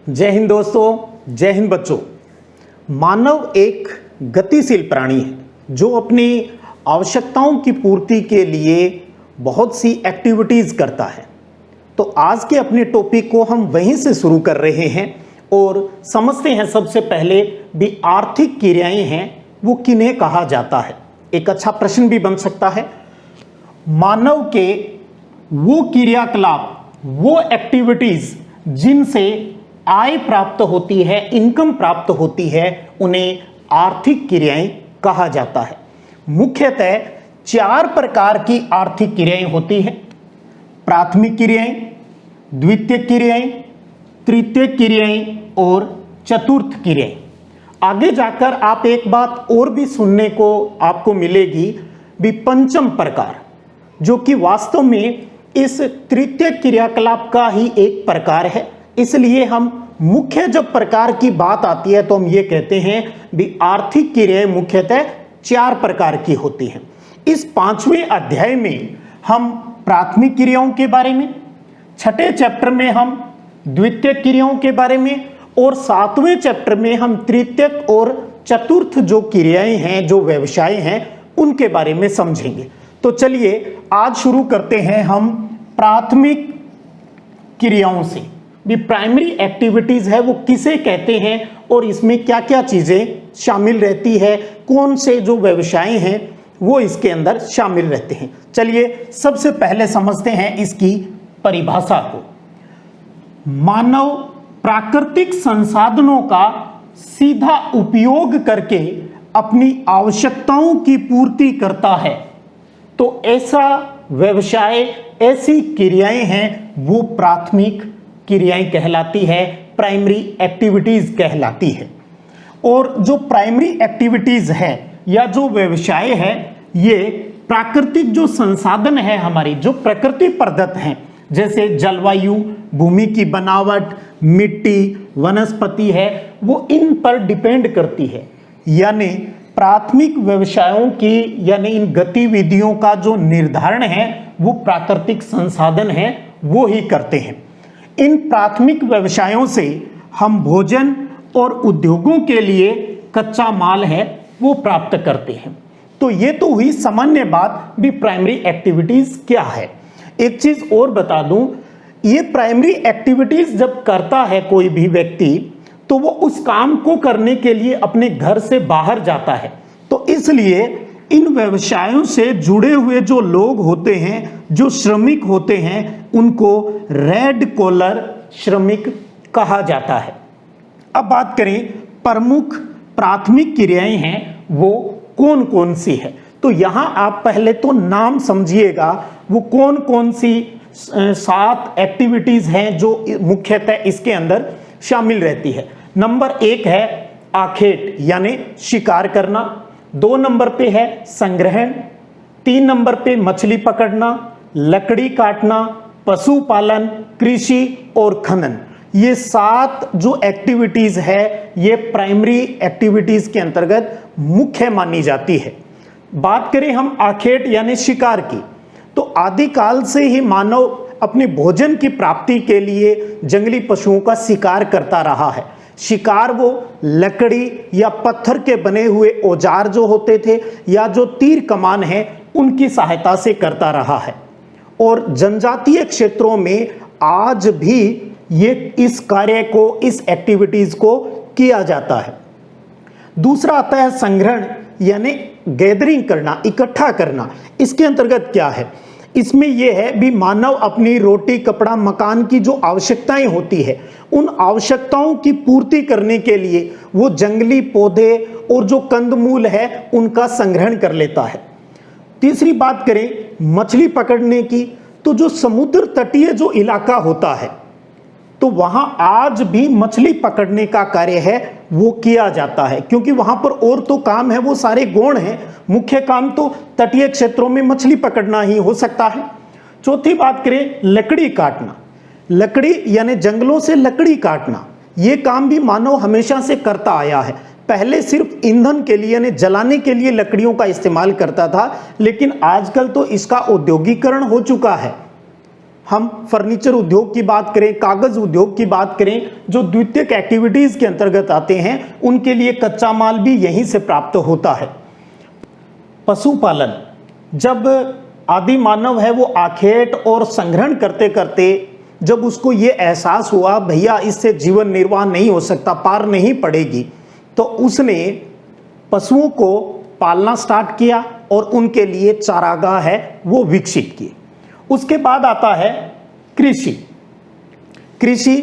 जय हिंद दोस्तों, जय हिंद बच्चों। मानव एक गतिशील प्राणी है जो अपनी आवश्यकताओं की पूर्ति के लिए बहुत सी एक्टिविटीज करता है। तो आज के अपने टॉपिक को हम वहीं से शुरू कर रहे हैं और समझते हैं सबसे पहले भी आर्थिक क्रियाएं हैं वो किन्हें कहा जाता है। एक अच्छा प्रश्न भी बन सकता है, मानव के वो क्रियाकलाप, वो एक्टिविटीज जिनसे आय प्राप्त होती है, इनकम प्राप्त होती है, उन्हें आर्थिक क्रियाएं कहा जाता है। मुख्यतः 4 प्रकार की आर्थिक क्रियाएं होती हैं: प्राथमिक क्रियाएं, द्वितीयक क्रियाएं, तृतीयक क्रियाएं और चतुर्थ क्रियाएं। आगे जाकर आप एक बात और भी सुनने को आपको मिलेगी भी, पंचम प्रकार, जो कि वास्तव में इस तृतीयक क्रियाकलाप का ही एक प्रकार है। इसलिए हम मुख्य जब प्रकार की बात आती है तो हम ये कहते हैं भी आर्थिक क्रियाएं मुख्यतः 4 प्रकार की होती हैं। इस 5वें अध्याय में हम प्राथमिक क्रियाओं के बारे में, 6ठे चैप्टर में हम द्वितीयक क्रियाओं के बारे में और 7वें चैप्टर में हम तृतीयक और चतुर्थ जो क्रियाएं हैं, जो व्यवसाय हैं, उनके बारे में समझेंगे। तो चलिए आज शुरू करते हैं हम प्राथमिक क्रियाओं से। भी प्राइमरी एक्टिविटीज है वो किसे कहते हैं और इसमें क्या क्या चीजें शामिल रहती है, कौन से जो व्यवसाय हैं वो इसके अंदर शामिल रहते हैं। चलिए सबसे पहले समझते हैं इसकी परिभाषा को। मानव प्राकृतिक संसाधनों का सीधा उपयोग करके अपनी आवश्यकताओं की पूर्ति करता है, तो ऐसा व्यवसाय, ऐसी क्रियाएं हैं वो प्राथमिक क्रियाएं कहलाती है, प्राइमरी एक्टिविटीज कहलाती है। और जो प्राइमरी एक्टिविटीज है या जो व्यवसाय है, ये प्राकृतिक जो संसाधन है हमारी, जो प्रकृति प्रदत्त हैं, जैसे जलवायु, भूमि की बनावट, मिट्टी, वनस्पति है, वो इन पर डिपेंड करती है। यानी प्राथमिक व्यवसायों की, यानी इन गतिविधियों का जो निर्धारण है वो प्राकृतिक संसाधन है वो ही करते हैं। इन प्राथमिक व्यवसायों से हम भोजन और उद्योगों के लिए कच्चा माल है वो प्राप्त करते हैं। तो ये तो हुई सामान्य बात भी प्राइमरी एक्टिविटीज क्या है। एक चीज और बता दूं, ये प्राइमरी एक्टिविटीज जब करता है कोई भी व्यक्ति, तो वो उस काम को करने के लिए अपने घर से बाहर जाता है। तो इसलिए इन व्यवसायों से जुड़े हुए जो लोग होते हैं, जो श्रमिक होते हैं, उनको रेड कॉलर श्रमिक कहा जाता है। अब बात करें प्रमुख प्राथमिक क्रियाएं हैं वो कौन कौन सी है। तो यहां आप पहले तो नाम समझिएगा वो कौन कौन सी 7 एक्टिविटीज हैं जो मुख्यतः इसके अंदर शामिल रहती है। नंबर 1 है आखेट यानी शिकार करना, 2 नंबर पे है संग्रहण, 3 नंबर पे मछली पकड़ना, लकड़ी काटना, पशुपालन, कृषि और खनन। ये 7 जो एक्टिविटीज है ये प्राइमरी एक्टिविटीज के अंतर्गत मुख्य मानी जाती है। बात करें हम आखेट यानी शिकार की, तो आदिकाल से ही मानव अपने भोजन की प्राप्ति के लिए जंगली पशुओं का शिकार करता रहा है। शिकार वो लकड़ी या पत्थर के बने हुए औजार जो होते थे या जो तीर कमान है उनकी सहायता से करता रहा है। और जनजातीय क्षेत्रों में आज भी ये इस कार्य को, इस एक्टिविटीज को किया जाता है। दूसरा आता है संग्रहण यानी गैदरिंग करना, इकट्ठा करना। इसके अंतर्गत क्या है, इसमें यह है भी मानव अपनी रोटी, कपड़ा, मकान की जो आवश्यकताएं होती है उन आवश्यकताओं की पूर्ति करने के लिए वो जंगली पौधे और जो कंदमूल है उनका संग्रहण कर लेता है। तीसरी बात करें मछली पकड़ने की, तो जो समुद्र तटीय जो इलाका होता है तो वहां आज भी मछली पकड़ने का कार्य है वो किया जाता है, क्योंकि वहां पर और तो काम है वो सारे गौण हैं, मुख्य काम तो तटीय क्षेत्रों में मछली पकड़ना ही हो सकता है। चौथी बात करें लकड़ी काटना, लकड़ी यानी जंगलों से लकड़ी काटना, ये काम भी मानव हमेशा से करता आया है। पहले सिर्फ ईंधन के लिए यानी जलाने के लिए लकड़ियों का इस्तेमाल करता था, लेकिन आजकल तो इसका औद्योगिकरण हो चुका है। हम फर्नीचर उद्योग की बात करें, कागज उद्योग की बात करें, जो द्वितीयक एक्टिविटीज के अंतर्गत आते हैं, उनके लिए कच्चा माल भी यहीं से प्राप्त होता है। पशुपालन, जब आदि मानव है वो आखेट और संग्रहण करते करते जब उसको ये एहसास हुआ भैया इससे जीवन निर्वाह नहीं हो सकता, पार नहीं पड़ेगी, तो उसने पशुओं को पालना स्टार्ट किया और उनके लिए चारागाह है वो विकसित किए। उसके बाद आता है कृषि। कृषि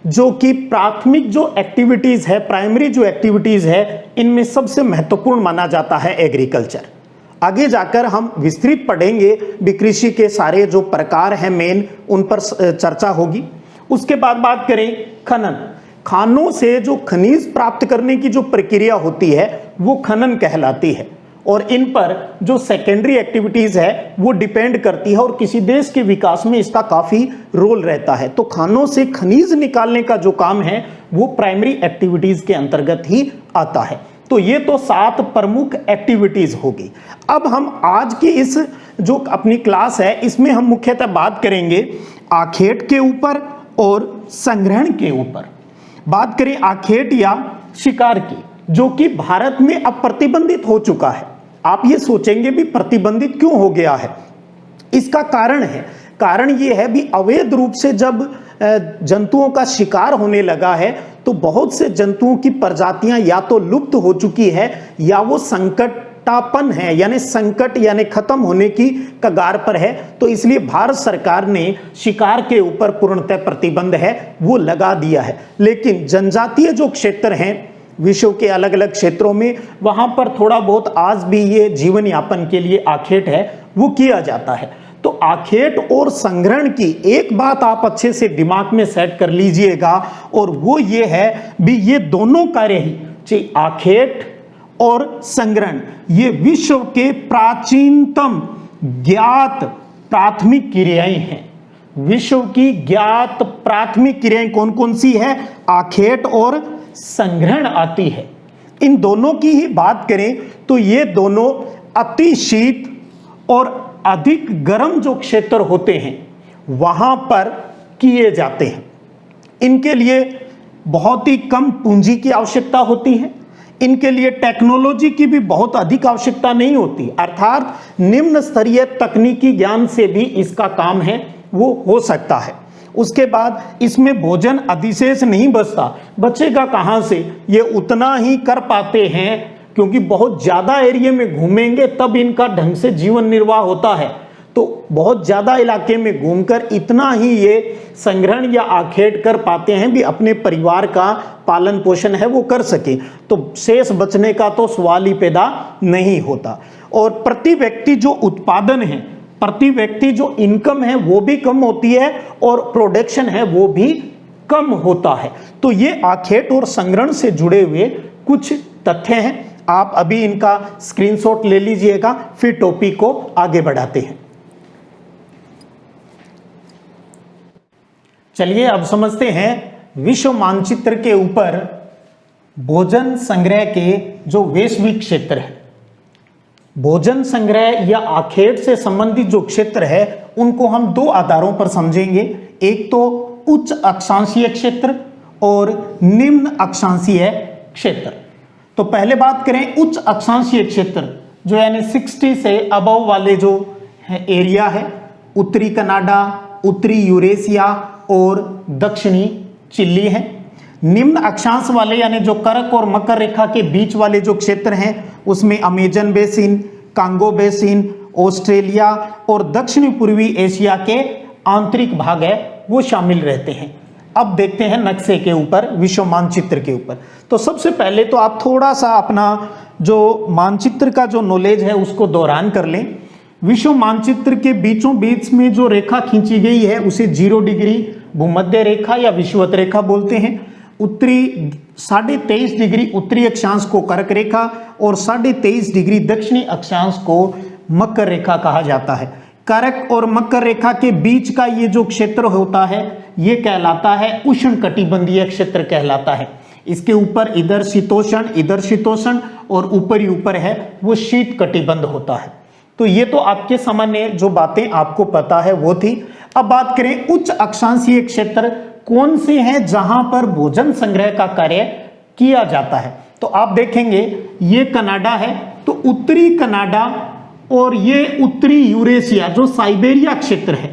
जो कि प्राथमिक जो एक्टिविटीज है, प्राइमरी जो एक्टिविटीज है, इनमें सबसे महत्वपूर्ण माना जाता है एग्रीकल्चर। आगे जाकर हम विस्तृत पढ़ेंगे भी कृषि के सारे जो प्रकार हैं मेन, उन पर चर्चा होगी। उसके बाद बात करें खनन। खानों से जो खनिज प्राप्त करने की जो प्रक्रिया होती है वो खनन कहलाती है, और इन पर जो सेकेंडरी एक्टिविटीज है वो डिपेंड करती है और किसी देश के विकास में इसका काफी रोल रहता है। तो खानों से खनिज निकालने का जो काम है वो प्राइमरी एक्टिविटीज के अंतर्गत ही आता है। तो ये तो 7 प्रमुख एक्टिविटीज होगी। अब हम आज की इस जो अपनी क्लास है इसमें हम मुख्यतः बात करेंगे आखेट के ऊपर और संग्रहण के ऊपर। बात करें आखेट या शिकार की, जो कि भारत में अब प्रतिबंधित हो चुका है। आप ये सोचेंगे भी प्रतिबंधित क्यों हो गया है? इसका कारण ये है भी अवैध रूप से जब जंतुओं का शिकार होने लगा है तो बहुत से जंतुओं की प्रजातियां या तो लुप्त हो चुकी है या वो संकटापन्न है, यानी संकट यानी खत्म होने की कगार पर है। तो इसलिए भारत सरकार ने शिकार के ऊपर पूर्णतः प्रतिबंध है वो लगा दिया है। लेकिन जनजातीय जो क्षेत्र हैं विश्व के अलग अलग क्षेत्रों में, वहां पर थोड़ा बहुत आज भी ये जीवन यापन के लिए आखेट है वो किया जाता है। तो आखेट और संग्रहण की एक बात आप अच्छे से दिमाग में सेट कर लीजिएगा, और वो ये है भी ये दोनों कार्य ही, चाहे आखेट और संग्रहण, ये विश्व के प्राचीनतम ज्ञात प्राथमिक क्रियाएं हैं। विश्व की ज्ञात प्राथमिक क्रियाएं कौन कौन सी है? आखेट और संग्रहण आती है। इन दोनों की ही बात करें तो ये दोनों अति शीत और अधिक गर्म जो क्षेत्र होते हैं वहां पर किए जाते हैं। इनके लिए बहुत ही कम पूंजी की आवश्यकता होती है, इनके लिए टेक्नोलॉजी की भी बहुत अधिक आवश्यकता नहीं होती, अर्थात निम्न स्तरीय तकनीकी ज्ञान से भी इसका काम है वो हो सकता है। उसके बाद इसमें भोजन अधिशेष नहीं बचता, बचेगा कहां से? ये उतना ही कर पाते हैं क्योंकि बहुत ज्यादा एरिया में घूमेंगे तब इनका ढंग से जीवन निर्वाह होता है। तो बहुत ज्यादा इलाके में घूमकर इतना ही ये संग्रहण या आखेट कर पाते हैं भी अपने परिवार का पालन पोषण है वो कर सके। तो शेष बचने का तो सवाल ही पैदा नहीं होता। और प्रति व्यक्ति जो उत्पादन है, प्रति व्यक्ति जो इनकम है वो भी कम होती है और प्रोडक्शन है वो भी कम होता है। तो ये आखेट और संग्रहण से जुड़े हुए कुछ तथ्य हैं। आप अभी इनका स्क्रीनशॉट ले लीजिएगा, फिर टॉपिक को आगे बढ़ाते हैं। चलिए अब समझते हैं विश्व मानचित्र के ऊपर भोजन संग्रह के जो वैश्विक क्षेत्र है। भोजन संग्रह या आखेट से संबंधित जो क्षेत्र है उनको हम 2 आधारों पर समझेंगे। एक तो उच्च अक्षांशीय क्षेत्र और निम्न अक्षांशीय क्षेत्र। तो पहले बात करें उच्च अक्षांशीय क्षेत्र, जो यानी 60 से अबव वाले जो एरिया है, उत्तरी कनाडा, उत्तरी यूरेशिया और दक्षिणी चिली है। निम्न अक्षांश वाले यानी जो कर्क और मकर रेखा के बीच वाले जो क्षेत्र हैं उसमें Amazon basin, Congo basin, Australia और दक्षिणी पूर्वी एशिया के आंतरिक भाग है वो शामिल रहते हैं। अब देखते हैं नक्शे के ऊपर, विश्व मानचित्र के ऊपर। तो सबसे पहले तो आप थोड़ा सा अपना जो मानचित्र का जो नॉलेज है उसको दोहरान कर लें। विश्व मानचित्र के बीचों बीच में जो रेखा खींची गई है उसे 0 डिग्री भूमध्य रेखा या विषुवत रेखा बोलते हैं। उत्तरी 23.5 डिग्री उत्तरी अक्षांश को कर्क रेखा और 23.5 डिग्री दक्षिणी अक्षांश को मकर रेखा कहा जाता है। कर्क और मकर रेखा के बीच का ये जो क्षेत्र होता है ये कहलाता है उष्ण कटिबंधीय क्षेत्र कहलाता है। इसके ऊपर इधर शीतोष्ण और ऊपर ही ऊपर है वो शीत कटिबंध होता है। तो ये तो आपके सामान्य जो बातें आपको पता है वो थी। अब बात करें उच्च अक्षांशीय क्षेत्र कौन से हैं जहां पर भोजन संग्रह का कार्य किया जाता है। तो आप देखेंगे ये कनाडा है, तो उत्तरी कनाडा और ये उत्तरी यूरेशिया जो साइबेरिया क्षेत्र है,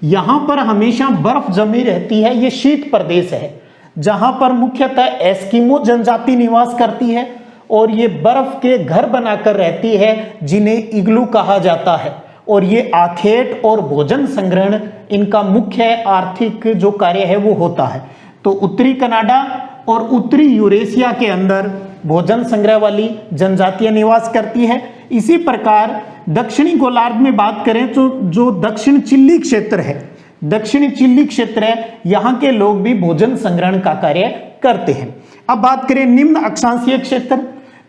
यहां पर हमेशा बर्फ जमी रहती है। ये शीत प्रदेश है जहां पर मुख्यतः एस्किमो जनजाति निवास करती है और ये बर्फ के घर बनाकर रहती है जिन्हें इग्लू कहा जाता है। और ये आखेट और भोजन संग्रहण इनका मुख्य आर्थिक जो कार्य है वो होता है। तो उत्तरी कनाडा और उत्तरी यूरेशिया के अंदर भोजन संग्रह वाली जनजातियां निवास करती है। इसी प्रकार दक्षिणी गोलार्ध में बात करें तो जो दक्षिण चिल्ली क्षेत्र है, दक्षिणी चिल्ली क्षेत्र है, यहाँ के लोग भी भोजन संग्रहण का कार्य करते हैं। अब बात करें निम्न अक्षांशीय क्षेत्र,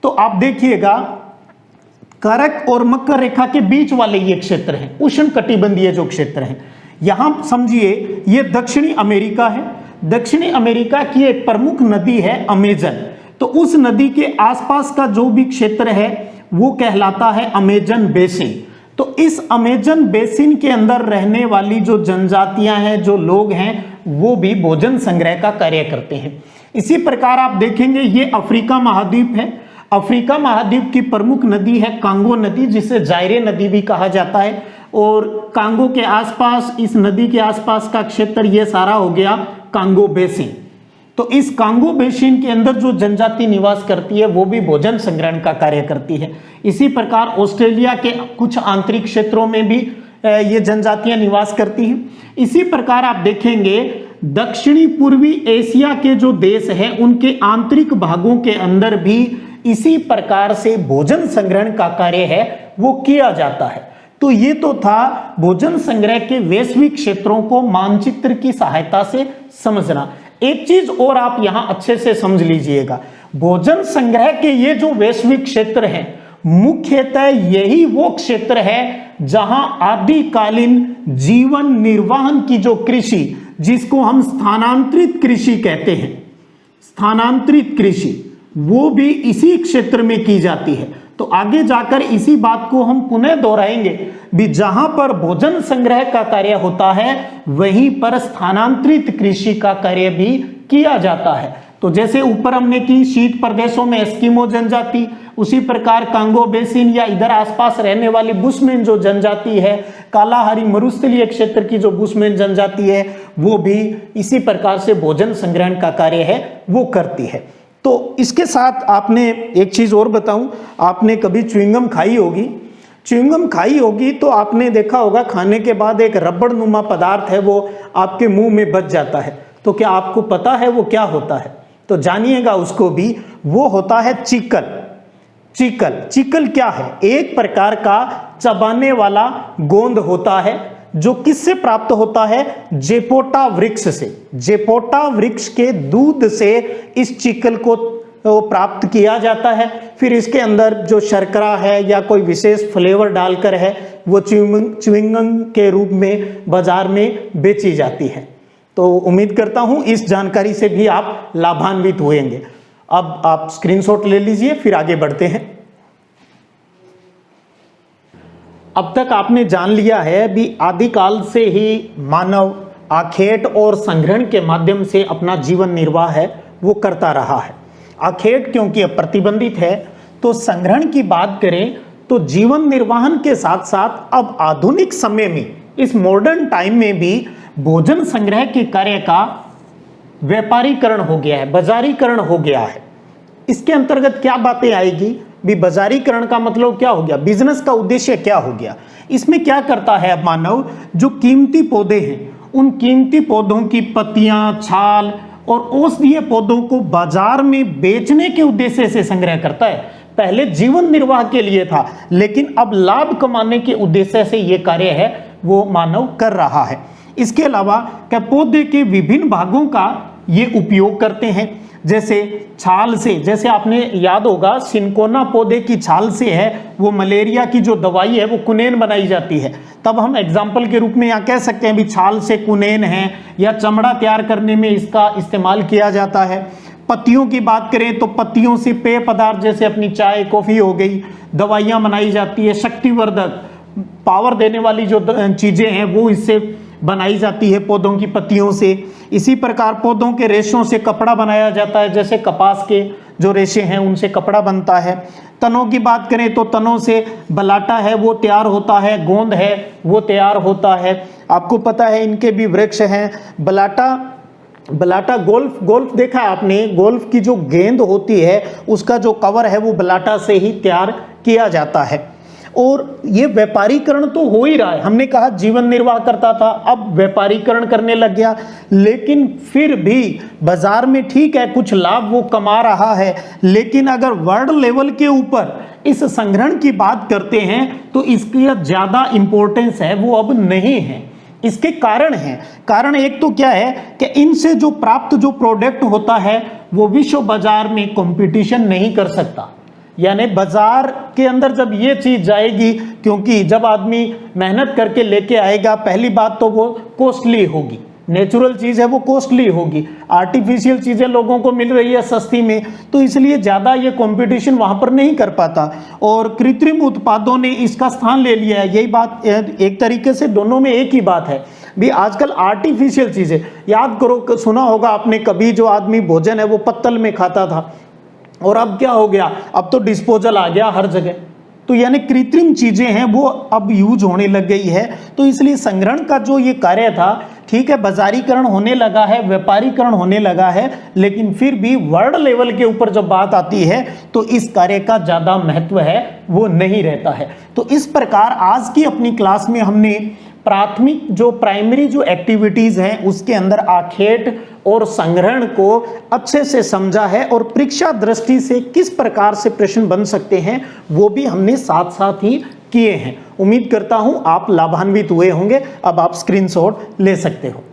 तो आप देखिएगा करक और मकर रेखा के बीच वाले ये क्षेत्र हैं, उष्ण कटिबंधीय जो क्षेत्र हैं। यहां समझिए ये दक्षिणी अमेरिका है। दक्षिणी अमेरिका की एक प्रमुख नदी है अमेजन, तो उस नदी के आसपास का जो भी क्षेत्र है वो कहलाता है अमेजन बेसिन। तो इस अमेजन बेसिन के अंदर रहने वाली जो जनजातियां हैं, जो लोग हैं, वो भी भोजन संग्रह का कार्य करते हैं। इसी प्रकार आप देखेंगे ये अफ्रीका महाद्वीप है। अफ्रीका महाद्वीप की प्रमुख नदी है कांगो नदी, जिसे जायरे नदी भी कहा जाता है। और कांगो के आसपास, इस नदी के आसपास का क्षेत्र ये सारा हो गया कांगो बेसिन। तो इस कांगो बेसिन के अंदर जो जनजाति निवास करती है वो भी भोजन संग्रहण का कार्य करती है। इसी प्रकार ऑस्ट्रेलिया के कुछ आंतरिक क्षेत्रों में भी ये जनजातियां निवास करती हैं। इसी प्रकार आप देखेंगे दक्षिणी पूर्वी एशिया के जो देश हैं उनके आंतरिक भागों के अंदर भी इसी प्रकार से भोजन संग्रहण का कार्य है वो किया जाता है। तो ये तो था भोजन संग्रह के वैश्विक क्षेत्रों को मानचित्र की सहायता से समझना। एक चीज और आप यहां अच्छे से समझ लीजिएगा, भोजन संग्रह के ये जो वैश्विक क्षेत्र हैं मुख्यतः यही वो क्षेत्र है जहां आदिकालीन जीवन निर्वाहन की जो कृषि, जिसको हम स्थानांतरित कृषि कहते हैं, स्थानांतरित कृषि, वो भी इसी क्षेत्र में की जाती है। तो आगे जाकर इसी बात को हम पुनः दोहराएंगे भी, जहां पर भोजन संग्रह का कार्य होता है वहीं पर स्थानांतरित कृषि का कार्य भी किया जाता है। तो जैसे ऊपर हमने की शीत प्रदेशों में एस्किमो जनजाति, उसी प्रकार कांगो बेसिन या इधर आसपास रहने वाली बुशमैन जो जनजाति है, कालाहारी मरुस्थलीय क्षेत्र की जो बुशमैन जनजाति है, वो भी इसी प्रकार से भोजन संग्रहण का कार्य है वो करती है। तो इसके साथ आपने एक चीज और बताऊं, आपने कभी च्युइंगम खाई होगी, च्युइंगम खाई होगी तो आपने देखा होगा खाने के बाद एक रबड़ नुमा पदार्थ है वो आपके मुंह में बच जाता है। तो क्या आपको पता है वो क्या होता है? तो जानिएगा उसको भी, वो होता है चिकल। चिकल, चिकल क्या है? एक प्रकार का चबाने वाला गोंद होता है जो किससे प्राप्त होता है? जेपोटा वृक्ष से। जेपोटा वृक्ष के दूध से इस चिकल को प्राप्त किया जाता है। फिर इसके अंदर जो शर्करा है या कोई विशेष फ्लेवर डालकर है वो च्युइंगम के रूप में बाजार में बेची जाती है। तो उम्मीद करता हूं इस जानकारी से भी आप लाभान्वित होंगे। अब आप स्क्रीनशॉट ले लीजिए, फिर आगे बढ़ते हैं। अब तक आपने जान लिया है भी आदिकाल से ही मानव आखेट और संग्रहण के माध्यम से अपना जीवन निर्वाह है वो करता रहा है। आखेट क्योंकि अब प्रतिबंधित है, तो संग्रहण की बात करें तो जीवन निर्वाहन के साथ साथ अब आधुनिक समय में, इस मॉडर्न टाइम में भी भोजन संग्रह के कार्य का व्यापारीकरण हो गया है, बाजारीकरण हो गया है। इसके अंतर्गत क्या बातें आएगी भी? बाजारीकरण का मतलब क्या हो गया? बिजनेस का उद्देश्य क्या हो गया? इसमें क्या करता है अब मानव, जो कीमती पौधे हैं उन कीमती पौधों की पत्तियां, छाल और औषधीय पौधों को बाजार में बेचने के उद्देश्य से संग्रह करता है। पहले जीवन निर्वाह के लिए था, लेकिन अब लाभ कमाने के उद्देश्य से यह कार्य है वो मानव कर रहा है। इसके अलावा क्या पौधे के विभिन्न भागों का ये उपयोग करते हैं, जैसे छाल से, जैसे आपने याद होगा सिनकोना पौधे की छाल से है वो मलेरिया की जो दवाई है वो कुनेन बनाई जाती है। तब हम एग्जाम्पल के रूप में यहाँ कह सकते हैं भी छाल से कुनेन है, या चमड़ा तैयार करने में इसका इस्तेमाल किया जाता है। पत्तियों की बात करें तो पत्तियों से पेय पदार्थ जैसे अपनी चाय, कॉफी हो गई, दवाइयाँ बनाई जाती है, शक्तिवर्धक पावर देने वाली जो चीज़ें हैं वो इससे बनाई जाती है, पौधों की पत्तियों से। इसी प्रकार पौधों के रेशों से कपड़ा बनाया जाता है, जैसे कपास के जो रेशे हैं उनसे कपड़ा बनता है। तनों की बात करें तो तनों से बलाटा है वो तैयार होता है, गोंद है वो तैयार होता है। आपको पता है इनके भी वृक्ष हैं। बलाटा गोल्फ देखा है आपने, गोल्फ की जो गेंद होती है उसका जो कवर है वो बलाटा से ही तैयार किया जाता है। और ये व्यापारीकरण तो हो ही रहा है। हमने कहा जीवन निर्वाह करता था, अब व्यापारीकरण करने लग गया, लेकिन फिर भी बाजार में ठीक है कुछ लाभ वो कमा रहा है, लेकिन अगर वर्ल्ड लेवल के ऊपर इस संग्रहण की बात करते हैं तो इसकी ज़्यादा इंपॉर्टेंस है वो अब नहीं है। इसके कारण हैं, कारण एक तो क्या है कि इनसे जो प्राप्त जो प्रोडक्ट होता है वो विश्व बाजार में कंपटीशन नहीं कर सकता। यानी बाजार के अंदर जब ये चीज जाएगी, क्योंकि जब आदमी मेहनत करके लेके आएगा, पहली बात तो वो कॉस्टली होगी, नेचुरल चीज है वो कॉस्टली होगी, आर्टिफिशियल चीजें लोगों को मिल रही है सस्ती में, तो इसलिए ज्यादा ये कंपटीशन वहां पर नहीं कर पाता और कृत्रिम उत्पादों ने इसका स्थान ले लिया है। यही बात एक तरीके से दोनों में एक ही बात है भी। आजकल आर्टिफिशियल चीजें, याद करो सुना होगा आपने कभी, जो आदमी भोजन है वो पत्तल में खाता था और अब क्या हो गया, अब तो डिस्पोजल आ गया हर जगह। तो यानी कृत्रिम चीजें हैं वो अब यूज होने लग गई है। तो इसलिए संग्रहण का जो ये कार्य था, ठीक है बाजारीकरण होने लगा है, व्यापारीकरण होने लगा है, लेकिन फिर भी वर्ल्ड लेवल के ऊपर जब बात आती है तो इस कार्य का ज्यादा महत्व है वो नहीं रहता है। तो इस प्रकार आज की अपनी क्लास में हमने प्राथमिक जो प्राइमरी जो एक्टिविटीज हैं उसके अंदर आखेट और संग्रहण को अच्छे से समझा है और परीक्षा दृष्टि से किस प्रकार से प्रश्न बन सकते हैं वो भी हमने साथ साथ ही किए हैं। उम्मीद करता हूं आप लाभान्वित हुए होंगे। अब आप स्क्रीनशॉट ले सकते हो।